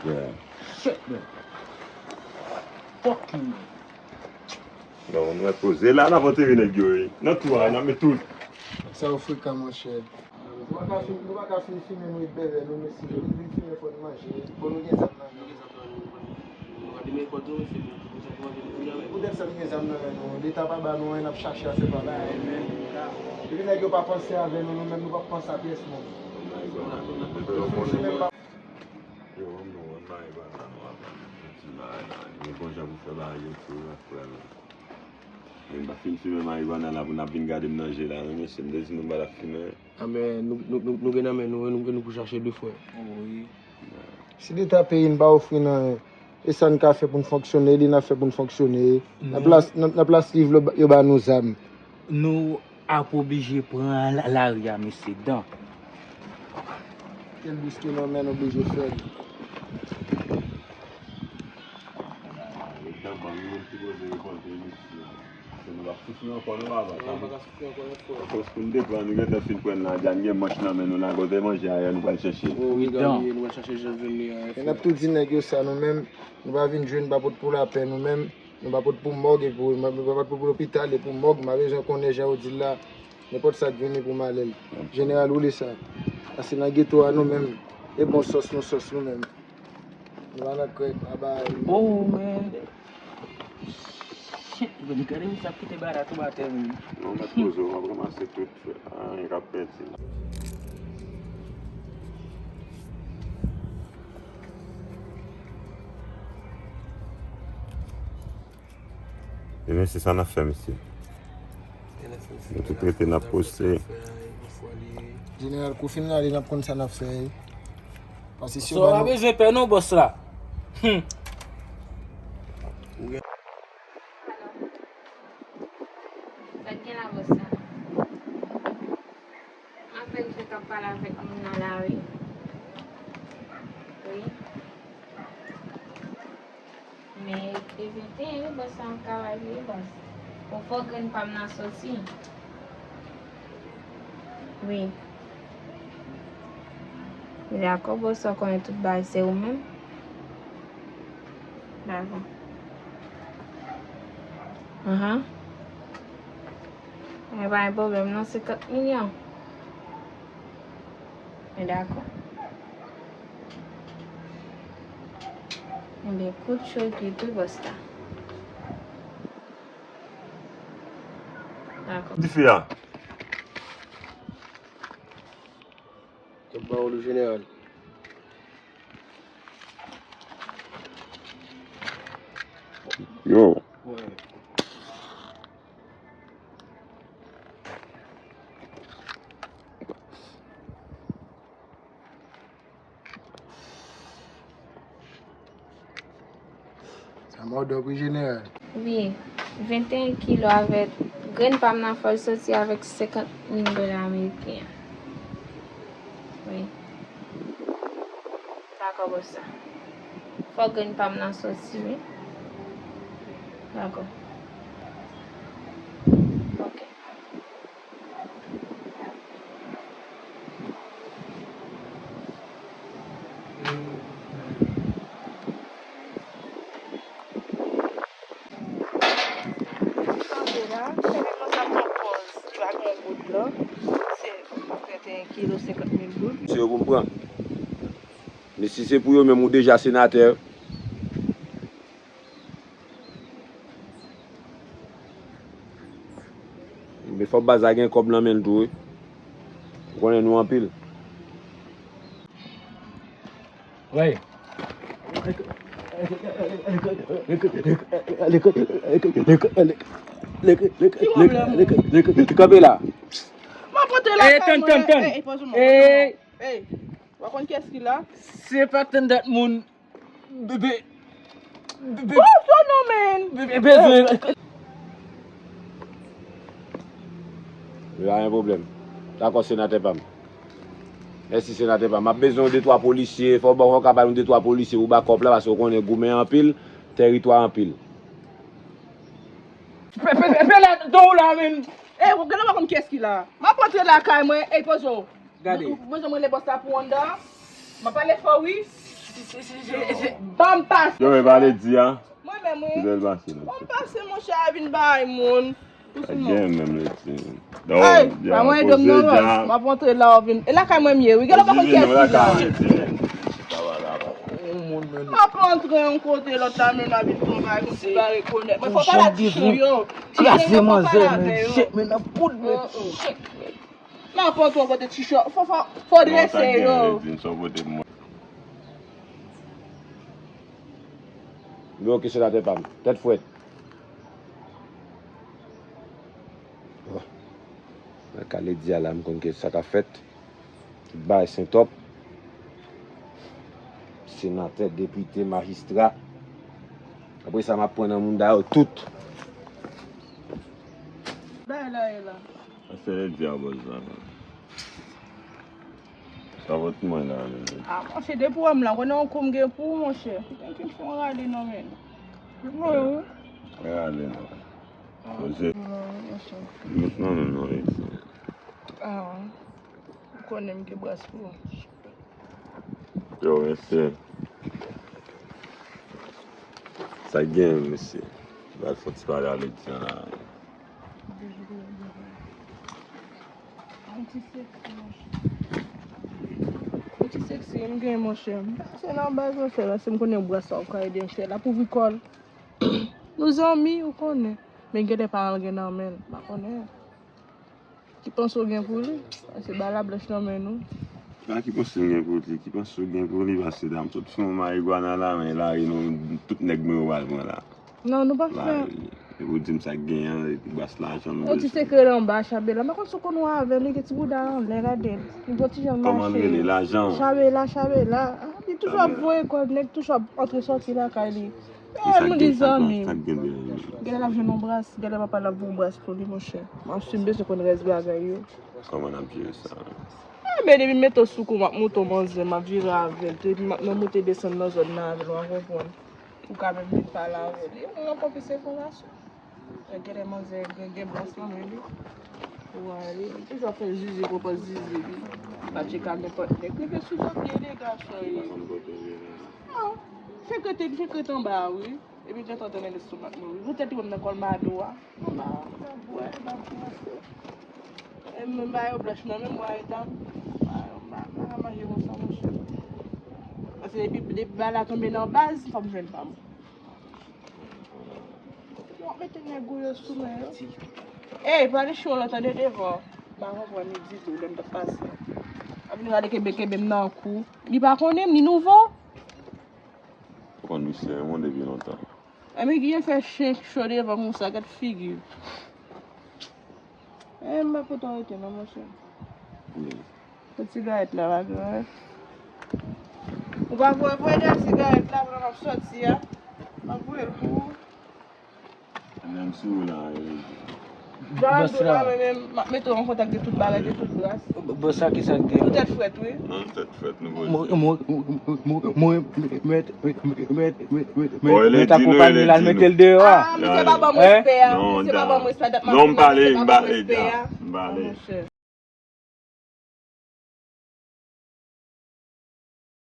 Yeah. Shit, man. Fuck you. Non, on va poser là, la voiture est gueule. Non, toi, non, mais tout. Ça offre quand mon cher. Nous va pas filmer nous bébé nous mais si nous filmer faut manger pour nous gagner ça. Peut-être ça nous examiner nous l'état pas ba nous on a chercher c'est pas là mais il n'est que pas penser avec nous même nous pas penser à pièce non. Ah mais nous gagnons pour chercher deux fois. Oui. Si l'État paye une ba offrir non et ça n'a fait pour fonctionner, il n'a fait pour fonctionner. La place livre yo ba nous âmes. Nous avons obligé de prendre l'arrière, mais c'est dedans. Quel risque nous mène obligé de faire. On a tout dit négocier ça nous-mêmes, nous va venir jeune pour la paix nous-mêmes, nous va pour morgue et pour l'hôpital et pour morgue, ma besoin qu'on est déjà dit là, n'importe ça venir pour mal. Général ou ça. Parce que dans ghetto à nous-mêmes et bon sauce nous-mêmes. Nous va la crête là-bas. Oh man. Shit, vous avez carrément ça qui te barre à tout matin. On va poser, on va ramasser tout. Un rappel. Et c'est ça qu'on a fait, monsieur. Tout traité, on a posté. Général, pour finir, il a pris ça n'a fait. Parce que si on a besoin de faire nos boss là. Avec mon dans la rue. Oui. Mais éviter le boss en cavalier boss. Pour faut que ne pas m'associer. Oui. D'accord, boss, on connaît tout bas, c'est vous-même. D'accord. Il pas un problème, non, c'est 4 millions. D'accord. Eh bien, écoute, je suis tout boss là. D'accord. Différent. C'est pas le général. Yo. Ouais. Ça m'a donné général. Oui, 21 kilos avec graine pas m'en faut sortir avec 50 000 dollars américains. Oui. D'accord, boss. Faut graine pas m'en sortir, oui. D'accord. Ok. Si vous comprenez. Mais si c'est pour eux même ou déjà sénateur. Mais il faut pas baser comme l'amène tout. Vous connaissez nous en pile. Oui. Campé là. Hey, qu'est-ce qu'il a? C'est pas tant that mon bébé. Oh, so no, man. Bébé. Il n'y a un problème. D'accord, sénateur Pam. Merci, sénateur Pam. Je besoin de 2-3 policiers. Il faut qu'on capable de 2-3 policiers ou backup là parce qu'on est gourmet en pile, territoire en pile. Fais là, dos là, man. Eh, vous regardez comme qu'est-ce qu'il a? Ma porte la caille, moi, eh, poso. Regardez. Vous besoin de les boss pour Honda? Ma parle fort, oui? Bam passe. Yo, e va le di, hein? Moi-même, Ki oui. del basi, non? Bam passe, mon cher, avin bay, moun. A gen men le di. Hey, pa mwen dom nan ros. Ma pontre la avin. E la kay mwen miye, oui. Gè la pa kon kes ki la. Ma pontre yon kote lota men avin ton bay, kon si ba rekonet. Mwen fò pa la ti chou yo. Ti ase manze men, shek men a poud men, shek men. Ma pontre yon kote ti chou. Fò dresse yo. Yo ki se la te pam, tèt fwet. Kale di ala m kon ke sa ka fet. Bay Saint-Top. Sénateur, député, magistrat. Après ça m'a pris dans le monde tout. Da la e la. Se le di a boz la. Sa vot mwen la. Ah, mon cher, de pou am la, konen an koum gen pou, mon cher. Ten ki fon rale nan men. Non, Regale nan. Boze. Non. ah, konen mke bras pou. Yo, mese. Sa gen, mese. Bal fote pale ale di an la. Ti seksi, m gen mon cher. Se nan baz mon cher, se m konen bras sa ou ka eden cher. La pou vikol. Nou zami ou konen. Men gen de paran gen nan men. Ba konen. Ki panso gen pou li? Se bala blech nan men nou. Ba ki pon gen pou li, ki pon gen pou li, basi dam tout fon ma igwana la, men la, nou tout neg mwen wal mwen la. Non, nou pa La, fè. e pou dim sa gen, bas la jan nou. Ou ti se kere an ba Chabela. Ma kon sou kon wave, li ke ti bouda an, le radel. Ni go ti jan Koman manche. rele la jan? Chabela. Di toujwa voye kon, nek toujwa entre sorti la ka li. Sa Mwen di zami. Sa gen de. Gade la jenon bras, gade pa la vou bras pou li mon cher. Man simbe se kon resbe agay yo. Koman ap jire sa? Men debi meto sou kou mak mouto manze, ma vire avel. Te mak nan moute desen nan zon nan avel, wan konpon. Ou ka men vin pala avel. Mwen an konfi se kon rasyon. Gade manze, gen bras nan men li. Wale, toujwa fe zizi pou pa zizi li. Pa cheka men pot nek. Neke sou zon piye de gachoy. Fekete an ba wè. E mi jen tante men de sou mak nou. Wote ti wèm nan kol madou wa. Mwen ba yo blech nan men mwa etan. Mwen a manje yon sa mwen chen. Ase depi bala tombe nan baz, fòm jen fam. Mwen mette negou yo sou men yo. Pale chou la tade devan. Ba wapwa ni dito dem de pase. Avini wade kebe nan kou. Li pa konem, ni nouvo. Kon mi se, mwen debi lontan. Ame ki yon fè chen chou devan moun sa ket figi. Mwen potan ete nan mwen chen. Pot sigaret la wak. Ou pa vwe den sigaret la wak ap soti ya. Pa vwe pou. Anem sou la. Jan do la men meto an kontak de tout bagay de tout bras. Bosa ki sa gen. Ou tèt fwet wè? Nan, tet fèt nou go. Mwen akopany lan metel de wa. Mi se baba mwen espè ya. Non, Mi se baba mwen espè dat non, mbale, mi se baba mwen espè ya. mbale.